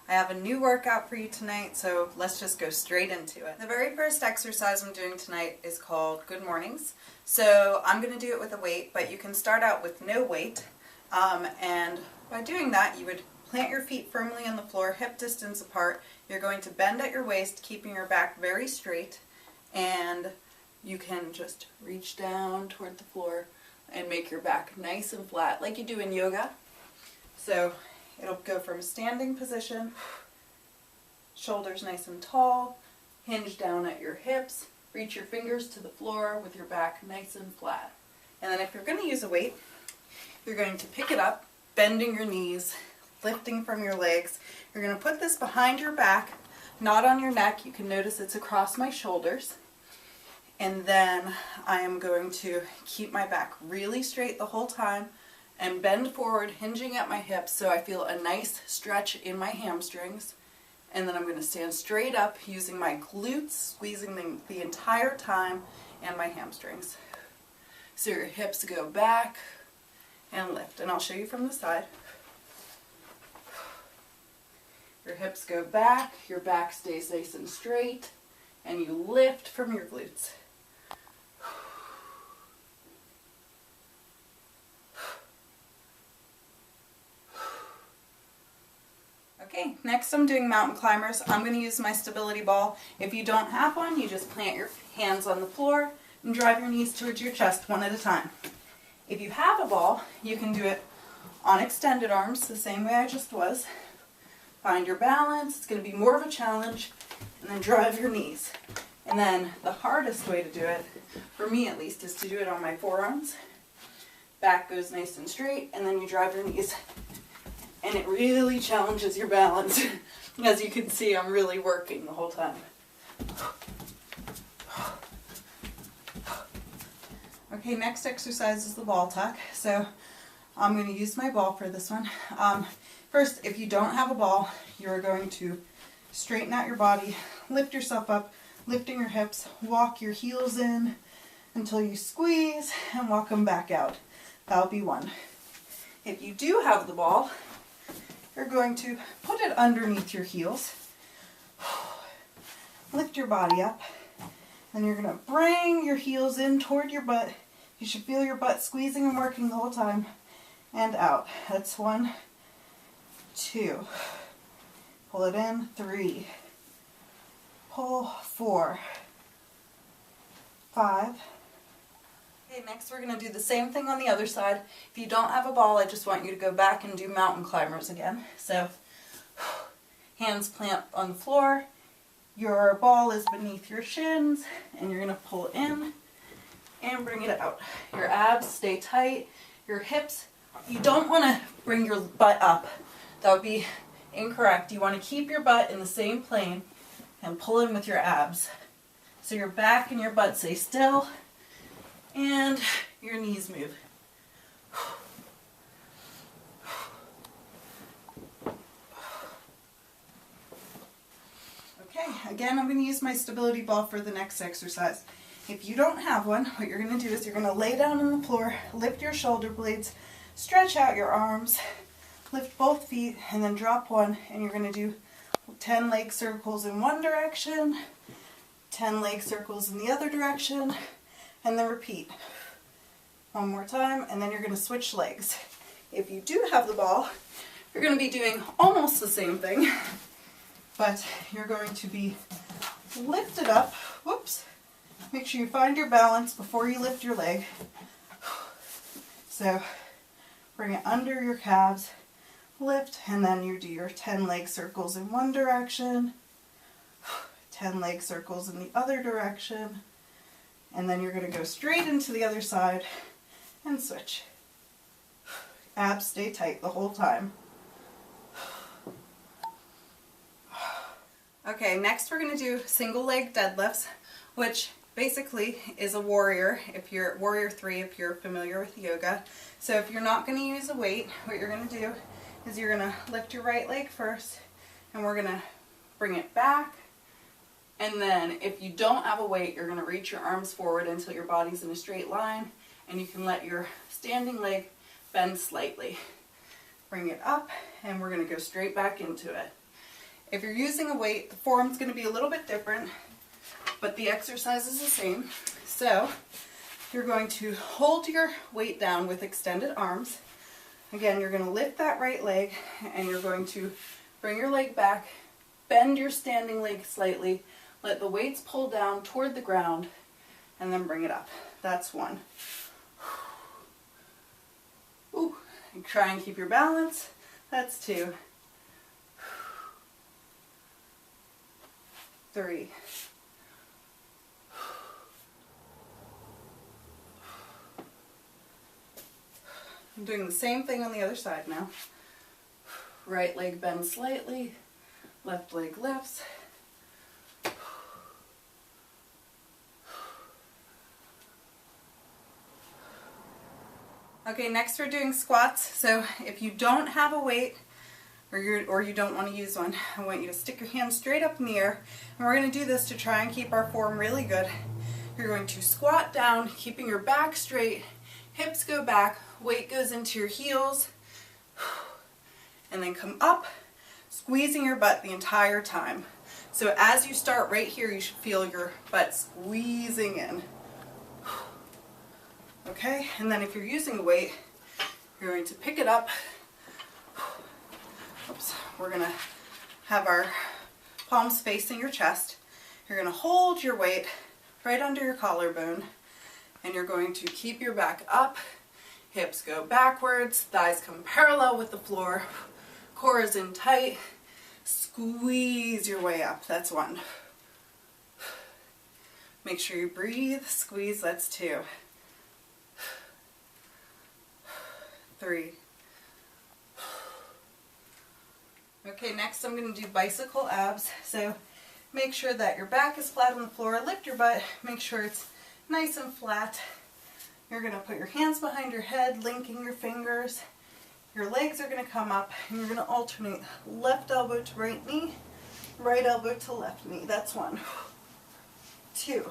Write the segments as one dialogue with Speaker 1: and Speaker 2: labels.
Speaker 1: I have a new workout for you tonight, so let's just go straight into it. The very first exercise I'm doing tonight is called Good Mornings. So I'm going to do it with a weight, but you can start out with no weight. And by doing that, you would plant your feet firmly on the floor, hip distance apart. You're going to bend at your waist, keeping your back very straight. And you can just reach down toward the floor and make your back nice and flat like you do in yoga. So it'll go from standing position, shoulders nice and tall, hinge down at your hips, reach your fingers to the floor with your back nice and flat. And then if you're going to use a weight, you're going to pick it up, bending your knees, lifting from your legs. You're going to put this behind your back, not on your neck. You can notice it's across my shoulders. And then I am going to keep my back really straight the whole time and bend forward, hinging at my hips so I feel a nice stretch in my hamstrings. And then I'm going to stand straight up using my glutes, squeezing the entire time, and my hamstrings. So your hips go back and lift. And I'll show you from the side. Your hips go back, your back stays nice and straight, and you lift from your glutes. Okay, next I'm doing mountain climbers. I'm going to use my stability ball. If you don't have one, you just plant your hands on the floor and drive your knees towards your chest one at a time. If you have a ball, you can do it on extended arms, the same way I just was. Find your balance. It's going to be more of a challenge, and then drive your knees. And then the hardest way to do it, for me at least, is to do it on my forearms. Back goes nice and straight, and then you drive your knees. And it really challenges your balance. As you can see, I'm really working the whole time. Okay, next exercise is the ball tuck. So I'm going to use my ball for this one. First, if you don't have a ball, you're going to straighten out your body, lift yourself up, lifting your hips, walk your heels in until you squeeze, and walk them back out. That'll be one. If you do have the ball, you're going to put it underneath your heels, lift your body up, and you're going to bring your heels in toward your butt. You should feel your butt squeezing and working the whole time, and out. That's 1, 2, pull it in, 3, pull, 4, 5. Okay, next we're going to do the same thing on the other side. If you don't have a ball, I just want you to go back and do mountain climbers again. So, hands plant on the floor, your ball is beneath your shins, and you're going to pull in and bring it out. Your abs stay tight, your hips, you don't want to bring your butt up. That would be incorrect. You want to keep your butt in the same plane and pull in with your abs. So your back and your butt stay still, and your knees move. Okay, again, I'm going to use my stability ball for the next exercise. If you don't have one, what you're going to do is you're going to lay down on the floor, lift your shoulder blades, stretch out your arms, lift both feet, and then drop one, and you're going to do 10 leg circles in one direction, 10 leg circles in the other direction, and then repeat. One more time, and then you're going to switch legs. If you do have the ball, you're going to be doing almost the same thing, but you're going to be lifted up. Whoops. Make sure you find your balance before you lift your leg. So bring it under your calves, lift, and then you do your 10 leg circles in one direction, 10 leg circles in the other direction, and then you're going to go straight into the other side and switch. Abs stay tight the whole time. Okay, next we're going to do single leg deadlifts, which basically is a warrior, if you're warrior 3 if you're familiar with yoga. So if you're not going to use a weight, what you're going to do is you're going to lift your right leg first, and we're going to bring it back. And then if you don't have a weight, you're going to reach your arms forward until your body's in a straight line, and you can let your standing leg bend slightly. Bring it up, and we're going to go straight back into it. If you're using a weight, the form's going to be a little bit different, but the exercise is the same. So you're going to hold your weight down with extended arms. Again, you're going to lift that right leg and you're going to bring your leg back, bend your standing leg slightly, let the weights pull down toward the ground, and then bring it up. That's 1. Ooh, and try and keep your balance. That's 2. 3. I'm doing the same thing on the other side now. Right leg bends slightly, left leg lifts. Okay, next we're doing squats. So if you don't have a weight or you don't want to use one, I want you to stick your hands straight up in the air, and we're going to do this to try and keep our form really good. You're going to squat down, keeping your back straight, hips go back, weight goes into your heels, and then come up, squeezing your butt the entire time. So as you start right here, you should feel your butt squeezing in. Okay, and then if you're using a weight, you're going to pick it up. Oops, we're going to have our palms facing your chest. You're going to hold your weight right under your collarbone, and you're going to keep your back up, hips go backwards, thighs come parallel with the floor, core is in tight, squeeze your way up. That's 1. Make sure you breathe, squeeze, that's 2. 3. Okay, next I'm going to do bicycle abs. So make sure that your back is flat on the floor, lift your butt, make sure it's nice and flat. You're going to put your hands behind your head, linking your fingers. Your legs are going to come up, and you're going to alternate left elbow to right knee, right elbow to left knee. That's 1. 2.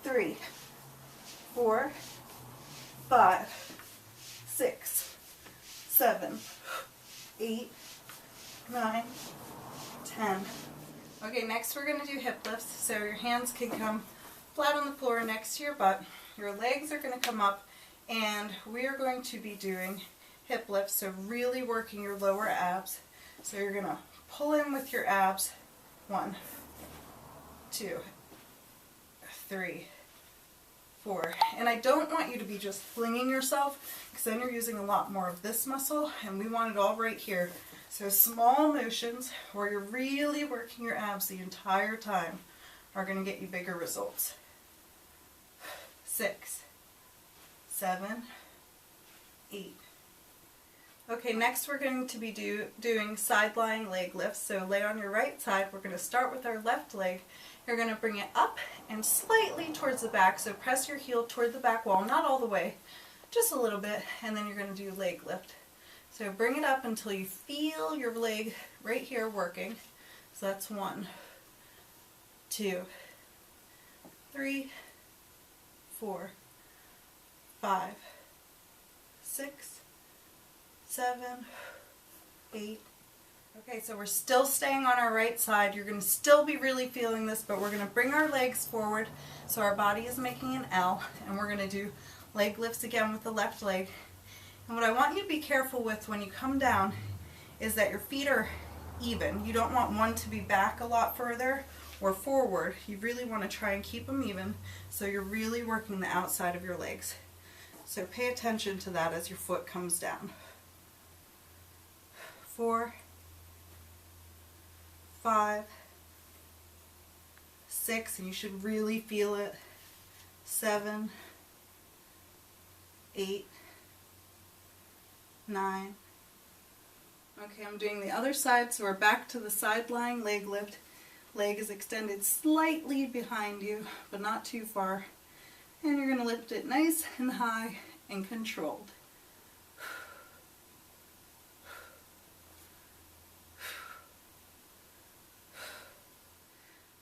Speaker 1: 3. 4. 5. 6. 7. 8. 9. 10. Okay, next we're going to do hip lifts. So your hands can come flat on the floor next to your butt. Your legs are going to come up, and we are going to be doing hip lifts, so really working your lower abs. So you're going to pull in with your abs. 1, 2, 3, 4. And I don't want you to be just flinging yourself, because then you're using a lot more of this muscle, and we want it all right here. So small motions where you're really working your abs the entire time are going to get you bigger results. 6, 7, 8. Okay, next we're going to be doing side lying leg lifts. So lay on your right side. We're going to start with our left leg. You're going to bring it up and slightly towards the back. So press your heel toward the back wall, not all the way, just a little bit, and then you're going to do leg lift. So bring it up until you feel your leg right here working. So that's 1, 2, 3, 4, 5, 6, 7, 8. Okay, so we're still staying on our right side. You're going to still be really feeling this, but we're going to bring our legs forward so our body is making an L, and we're going to do leg lifts again with the left leg. And what I want you to be careful with when you come down is that your feet are even. You don't want one to be back a lot further or forward. You really want to try and keep them even, so you're really working the outside of your legs. So pay attention to that as your foot comes down. 4, 5, 6, and you should really feel it. 7, 8, 9. Okay, I'm doing the other side, so we're back to the side lying leg lift. Leg is extended slightly behind you, but not too far. And you're going to lift it nice and high and controlled.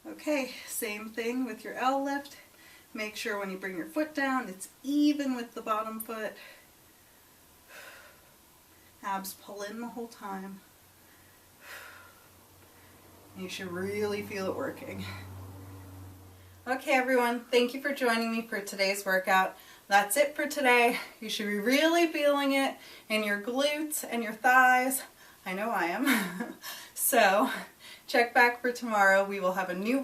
Speaker 1: Okay, same thing with your L lift. Make sure when you bring your foot down, it's even with the bottom foot. Abs pull in the whole time. You should really feel it working. Okay everyone, thank you for joining me for today's workout. That's it for today. You should be really feeling it in your glutes and your thighs. I know I am. So check back for tomorrow. We will have a new